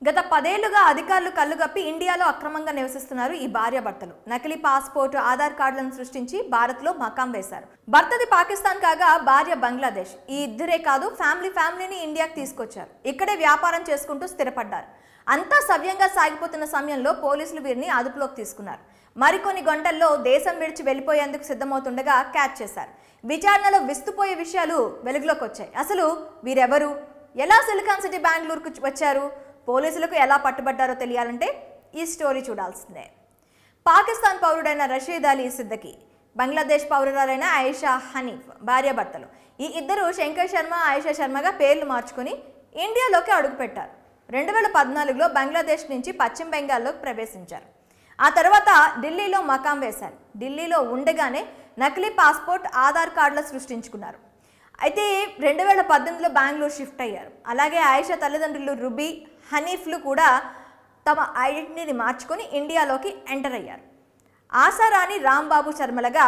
గత 10 ఏళ్లుగా అధికారులు కళ్ళుగప్పి ఇండియాలో అక్రమంగా నివసిస్తున్నారు ఈ భార్యాభర్తలు. నకిలీ పాస్పోర్ట్, ఆధార్ కార్డులను సృష్టించి భారత్లో మకాం వేశారు. భర్తది పాకిస్తాన్ కాగా భార్య బంగ్లాదేశ్. ఈ ఇద్దరే కాదు ఫ్యామిలీని ఇండియాకి తీసుకొచ్చారు. ఇక్కడే వ్యాపారం చేసుకుంటూ స్థిరపడ్డారు. అంతా సవ్యంగా సాగిపోతున్న సమయంలో పోలీసులు వీరిని అదుపులోకి తీసుకున్నారు. మరికొన్ని గంటల్లో దేశం విడిచి వెళ్లిపోయేందుకు సిద్ధమవుతుండగా క్యాచ్ చేశారు. విచారణలో విస్తుపోయే విషయాలు వెలుగులోకి వచ్చాయి. అసలు వీరెవరు, ఎలా సిలికాన్ సిటీ బెంగళూరుకు వచ్చారు, పోలీసులకు ఎలా పట్టుబడ్డారో తెలియాలంటే ఈ స్టోరీ చూడాల్సిందే. పాకిస్తాన్ పౌరుడైన రషీద్ అలీ సిద్దికి, బంగ్లాదేశ్ పౌరురాలైన ఆయిషా హనీఫ్ భార్యాభర్తలు. ఈ ఇద్దరు శంకర్ శర్మ, ఆయిషా శర్మగా పేర్లు మార్చుకుని ఇండియాలోకి అడుగుపెట్టారు. 2014లో బంగ్లాదేశ్ నుంచి పశ్చిమ బెంగాల్లోకి ప్రవేశించారు. ఆ తర్వాత ఢిల్లీలో మకాం వేశారు. ఢిల్లీలో ఉండగానే నకిలీ పాస్పోర్ట్, ఆధార్ కార్డులు సృష్టించుకున్నారు. అయితే 2018లో బెంగళూరు షిఫ్ట్ అయ్యారు. అలాగే ఆయిషా తల్లిదండ్రులు రుబీ, హనీఫ్లు కూడా తమ ఐడెంటిటీని మార్చుకొని ఇండియాలోకి ఎంటర్ అయ్యారు. ఆశారాణి, రాంబాబు శర్మలుగా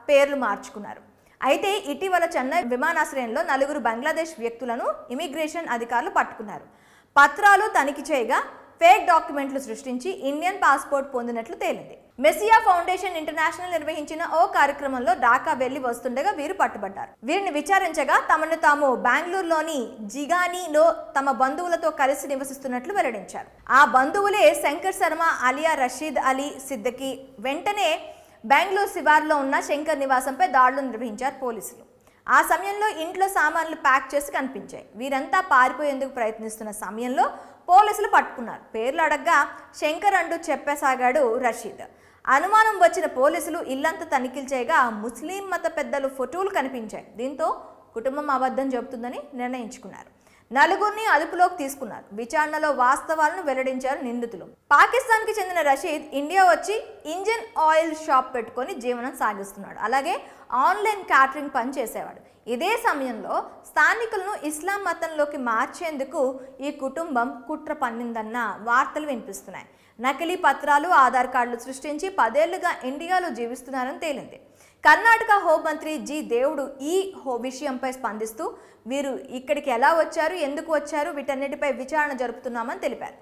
పేర్లు మార్చుకున్నారు. అయితే ఇటీవల చెన్నై విమానాశ్రయంలో 4 బంగ్లాదేశ్ వ్యక్తులను ఇమిగ్రేషన్ అధికారులు పట్టుకున్నారు. పత్రాలు తనిఖీ చేయగా ఫేక్ డాక్యుమెంట్లు సృష్టించి ఇండియన్ పాస్పోర్ట్ పొందినట్లు తేలింది. మెస్సియా ఫౌండేషన్ ఇంటర్నేషనల్ నిర్వహించిన ఓ కార్యక్రమంలో ఢాకా వెళ్లి వస్తుండగా వీరు పట్టుబడ్డారు. వీరిని విచారించగా తమను తాము బెంగళూరులోని జిగానీలో తమ బంధువులతో కలిసి నివసిస్తున్నట్లు వెల్లడించారు. ఆ బంధువులే శంకర్ శర్మ అలియా రషీద్ అలీ సిద్దికి. వెంటనే బెంగళూరు శివార్లో ఉన్న శంకర్ నివాసంపై దాడులు నిర్వహించారు పోలీసులు. ఆ సమయంలో ఇంట్లో సామాన్లు ప్యాక్ చేసి కనిపించాయి. వీరంతా పారిపోయేందుకు ప్రయత్నిస్తున్న సమయంలో పోలీసులు పట్టుకున్నారు. పేర్లు అడగ్గా శంకర్ అంటూ చెప్పసాగాడు రషీద్. అనుమానం వచ్చిన పోలీసులు ఇల్లంతా తనిఖీలు చేయగా ముస్లిం మత పెద్దలు ఫోటోలు కనిపించాయి. దీంతో కుటుంబం అబద్ధం చెబుతుందని నిర్ణయించుకున్నారు. 4గురిని అదుపులోకి తీసుకున్నారు. విచారణలో వాస్తవాలను వెల్లడించారు నిందితులు. పాకిస్తాన్కి చెందిన రషీద్ ఇండియా వచ్చి ఇంజిన్ ఆయిల్ షాప్ పెట్టుకొని జీవనం సాగిస్తున్నాడు. అలాగే ఆన్లైన్ క్యాటరింగ్ పని చేసేవాడు. ఇదే సమయంలో స్థానికులను ఇస్లాం మతంలోకి మార్చేందుకు ఈ కుటుంబం కుట్ర పన్నిందన్న వార్తలు వినిపిస్తున్నాయి. నకిలీ పత్రాలు, ఆధార్ కార్డులు సృష్టించి 10 ఏళ్లుగా ఇండియాలో జీవిస్తున్నారని తేలింది. కర్ణాటక హోంమంత్రి జి దేవుడు ఈ విషయంపై స్పందిస్తూ వీరు ఇక్కడికి ఎలా వచ్చారు, ఎందుకు వచ్చారు, వీటన్నిటిపై విచారణ జరుపుతున్నామని తెలిపారు.